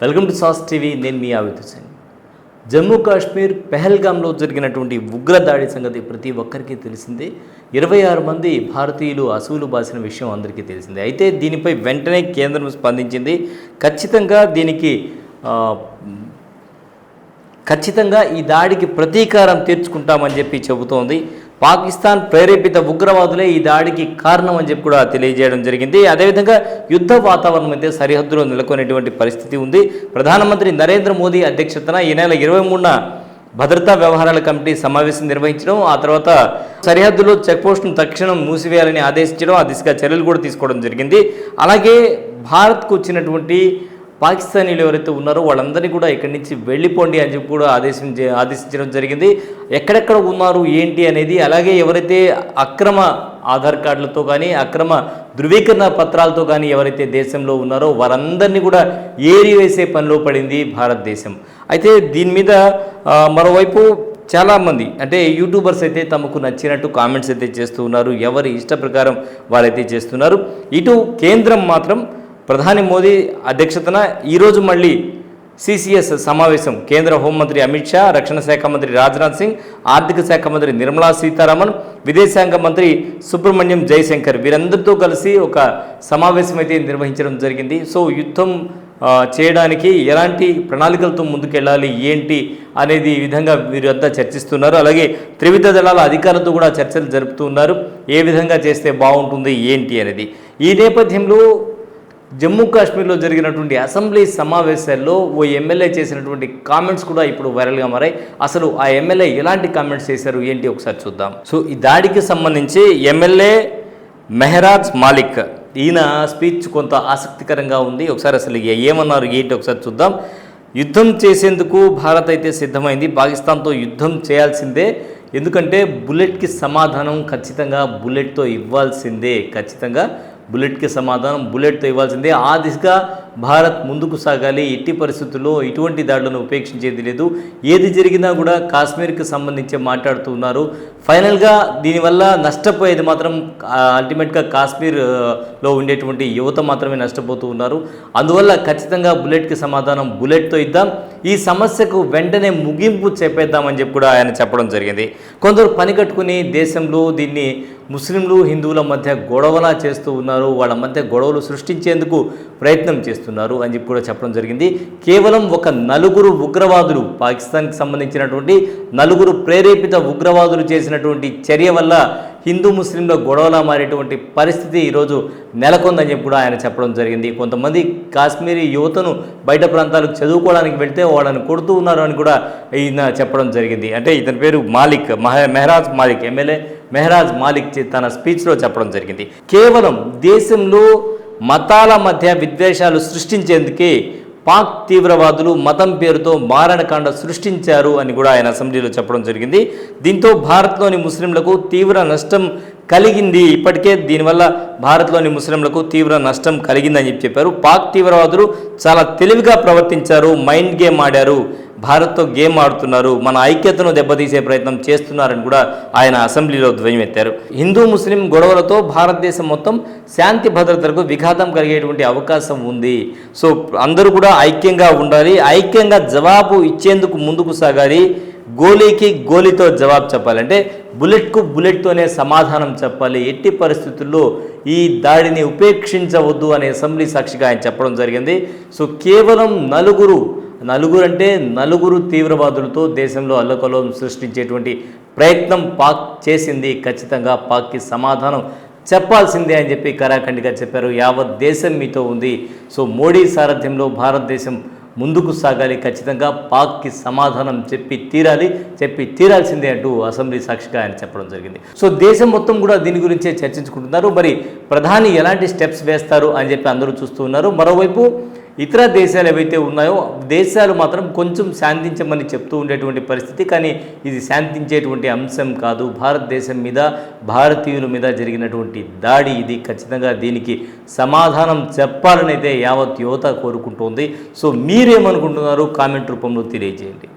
Welcome to sauce TV. నేను మీ ఆవిద్ హుసేన్. జమ్మూ కాశ్మీర్ పెహల్గాంలో జరిగినటువంటి ఉగ్రదాడి సంగతి ప్రతి ఒక్కరికి తెలిసిందే. 26 మంది భారతీయులు అసువులు బాసిన విషయం అందరికీ తెలిసిందే. అయితే దీనిపై వెంటనే కేంద్రం స్పందించింది. ఖచ్చితంగా ఈ దాడికి ప్రతీకారం తీర్చుకుంటామని చెప్పి చెబుతోంది. పాకిస్తాన్ ప్రేరేపిత ఉగ్రవాదులే ఈ దాడికి కారణం అని చెప్పి కూడా తెలియజేయడం జరిగింది. అదేవిధంగా యుద్ధ వాతావరణం అయితే సరిహద్దులో నెలకొనేటువంటి పరిస్థితి ఉంది. ప్రధానమంత్రి నరేంద్ర మోదీ అధ్యక్షతన ఈ నెల 23న భద్రతా వ్యవహారాల కమిటీ సమావేశం నిర్వహించడం, ఆ తర్వాత సరిహద్దులో చెక్పోస్టును తక్షణం మూసివేయాలని ఆదేశించడం, ఆ దిశగా చర్యలు కూడా తీసుకోవడం జరిగింది. అలాగే భారత్కు వచ్చినటువంటి పాకిస్తానీలు ఎవరైతే ఉన్నారో వాళ్ళందరినీ కూడా ఇక్కడి నుంచి వెళ్ళిపోండి అని చెప్పి కూడా ఆదేశించడం జరిగింది. ఎక్కడెక్కడ ఉన్నారు ఏంటి అనేది, అలాగే ఎవరైతే అక్రమ ఆధార్ కార్డులతో కానీ అక్రమ ధృవీకరణ పత్రాలతో కానీ ఎవరైతే దేశంలో ఉన్నారో వారందరినీ కూడా ఏరివేసే పనిలో పడింది భారతదేశం. అయితే దీని మీద మరోవైపు చాలామంది అంటే యూట్యూబర్స్ అయితే తమకు నచ్చినట్టు కామెంట్స్ అయితే చేస్తూ ఉన్నారు. ఎవరి ఇష్ట ప్రకారం వారైతే చేస్తున్నారు. ఇటు కేంద్రం మాత్రం ప్రధాని మోదీ అధ్యక్షతన ఈరోజు మళ్ళీ సిసిఎస్ సమావేశం కేంద్ర హోంమంత్రి అమిత్ షా, రక్షణ శాఖ మంత్రి రాజ్నాథ్ సింగ్, ఆర్థిక శాఖ మంత్రి నిర్మలా సీతారామన్, విదేశాంగ మంత్రి సుబ్రహ్మణ్యం జైశంకర్ వీరందరితో కలిసి ఒక సమావేశం అయితే నిర్వహించడం జరిగింది. సో యుద్ధం చేయడానికి ఎలాంటి ప్రణాళికలతో ముందుకెళ్ళాలి ఏంటి అనేది ఈ విధంగా వీరంతా చర్చిస్తున్నారు. అలాగే త్రివిధ దళాల అధికారులతో కూడా చర్చలు జరుపుతూ ఉన్నారు. ఏ విధంగా చేస్తే బాగుంటుంది ఏంటి అనేది. ఈ నేపథ్యంలో జమ్మూ కాశ్మీర్లో జరిగినటువంటి అసెంబ్లీ సమావేశాల్లో ఓ ఎమ్మెల్యే చేసినటువంటి కామెంట్స్ కూడా ఇప్పుడు వైరల్గా మారాయి. అసలు ఆ ఎమ్మెల్యే ఎలాంటి కామెంట్స్ చేశారు ఏంటి ఒకసారి చూద్దాం. సో ఈ దాడికి సంబంధించి ఎమ్మెల్యే మెహరాజ్ మాలిక్ ఈయన స్పీచ్ కొంత ఆసక్తికరంగా ఉంది. ఒకసారి అసలు ఏమన్నారు ఏంటి ఒకసారి చూద్దాం. యుద్ధం చేసేందుకు భారత్ అయితే సిద్ధమైంది. పాకిస్తాన్తో యుద్ధం చేయాల్సిందే. ఎందుకంటే బుల్లెట్కి సమాధానం ఖచ్చితంగా బుల్లెట్తో ఇవ్వాల్సిందే. బుల్లెట్కి సమాధానం బుల్లెట్తో ఇవ్వాల్సిందే. ఆ దిశగా భారత్ ముందుకు సాగాలి. ఎట్టి పరిస్థితుల్లో ఇటువంటి దాడులను ఉపేక్షించేది లేదు. ఏది జరిగినా కూడా కాశ్మీర్కి సంబంధించి మాట్లాడుతూ ఉన్నారు. ఫైనల్గా దీనివల్ల నష్టపోయేది మాత్రం అల్టిమేట్గా కాశ్మీర్లో ఉండేటువంటి యువత మాత్రమే నష్టపోతూ ఉన్నారు. అందువల్ల ఖచ్చితంగా బుల్లెట్కి సమాధానం బుల్లెట్తో ఇద్దాం. ఈ సమస్యకు వెంటనే ముగింపు చెప్పేద్దామని చెప్పి కూడా ఆయన చెప్పడం జరిగింది. కొందరు పని కట్టుకుని దేశంలో దీన్ని ముస్లింలు హిందువుల మధ్య గొడవలా చేస్తూ ఉన్నారు. వాళ్ళ మధ్య గొడవలు సృష్టించేందుకు ప్రయత్నం చేస్తున్నారు అని చెప్పి కూడా చెప్పడం జరిగింది. కేవలం ఒక నలుగురు ఉగ్రవాదులు, పాకిస్తాన్కి సంబంధించినటువంటి నలుగురు ప్రేరేపిత ఉగ్రవాదులు చేసినటువంటి చర్య వల్ల హిందూ ముస్లింల గొడవలా మారేటువంటి పరిస్థితి ఈరోజు నెలకొందని చెప్పి కూడా ఆయన చెప్పడం జరిగింది. కొంతమంది కాశ్మీరీ యువతను బయట ప్రాంతాలకు చదువుకోవడానికి వెళ్తే వాళ్ళని కొడుతూ ఉన్నారు అని కూడా ఈయన చెప్పడం జరిగింది. అంటే ఇతని పేరు మాలిక్, మెహరాజ్ మాలిక్, ఎమ్మెల్యే మెహరాజ్ మాలిక్ తన స్పీచ్లో చెప్పడం జరిగింది. కేవలం దేశంలో మతాల మధ్య విద్వేషాలు సృష్టించేందుకే పాక్ తీవ్రవాదులు మతం పేరుతో మారణకాండ సృష్టించారు అని కూడా ఆయన అసెంబ్లీలో చెప్పడం జరిగింది. దీంతో భారత్లోని ముస్లింలకు తీవ్ర నష్టం కలిగింది. ఇప్పటికే దీనివల్ల భారత్లోని ముస్లింలకు తీవ్ర నష్టం కలిగిందని చెప్పారు. పాక్ తీవ్రవాదులు చాలా తెలివిగా ప్రవర్తించారు, మైండ్ గేమ్ ఆడారు, భారత్తో గేమ్ ఆడుతున్నారు, మన ఐక్యతను దెబ్బతీసే ప్రయత్నం చేస్తున్నారని కూడా ఆయన అసెంబ్లీలో ధ్వజమెత్తారు. హిందూ ముస్లిం గొడవలతో భారతదేశం మొత్తం శాంతి భద్రతలకు విఘాతం కలిగేటువంటి అవకాశం ఉంది. సో అందరూ కూడా ఐక్యంగా ఉండాలి, ఐక్యంగా జవాబు ఇచ్చేందుకు ముందుకు సాగాలి. గోలీకి గోలీతో జవాబు చెప్పాలి, అంటే బుల్లెట్కు బుల్లెట్తోనే సమాధానం చెప్పాలి. ఎట్టి పరిస్థితుల్లో ఈ దాడిని ఉపేక్షించవద్దు అనే అసెంబ్లీ సాక్షిగా ఆయన చెప్పడం జరిగింది. సో కేవలం నలుగురు అంటే నలుగురు తీవ్రవాదులతో దేశంలో అల్లకల్లోలం సృష్టించేటువంటి ప్రయత్నం పాక్ చేసింది. ఖచ్చితంగా పాక్కి సమాధానం చెప్పాల్సిందే అని చెప్పి కరాఖండిగా చెప్పారు. యావత్ దేశం మీతో ఉంది. సో మోడీ సారథ్యంలో భారతదేశం ముందుకు సాగాలి, ఖచ్చితంగా పాక్కి సమాధానం చెప్పి తీరాల్సిందే అంటూ అసెంబ్లీ సాక్షిగా ఆయన చెప్పడం జరిగింది. సో దేశం మొత్తం కూడా దీని గురించే చర్చించుకుంటున్నారు. మరి ప్రధాని ఎలాంటి స్టెప్స్ వేస్తారు అని చెప్పి అందరూ చూస్తూ ఉన్నారు. మరోవైపు ఇతర దేశాలు ఏవైతే ఉన్నాయో దేశాలు మాత్రం కొంచెం శాంతించమని చెప్తూ ఉండేటువంటి పరిస్థితి. కానీ ఇది శాంతించేటువంటి అంశం కాదు. భారతదేశం మీద, భారతీయుల మీద జరిగినటువంటి దాడి ఇది. ఖచ్చితంగా దీనికి సమాధానం చెప్పాలని అయితే యావత్ యువత కోరుకుంటోంది. సో మీరేమనుకుంటున్నారు కామెంట్ రూపంలో తెలియజేయండి.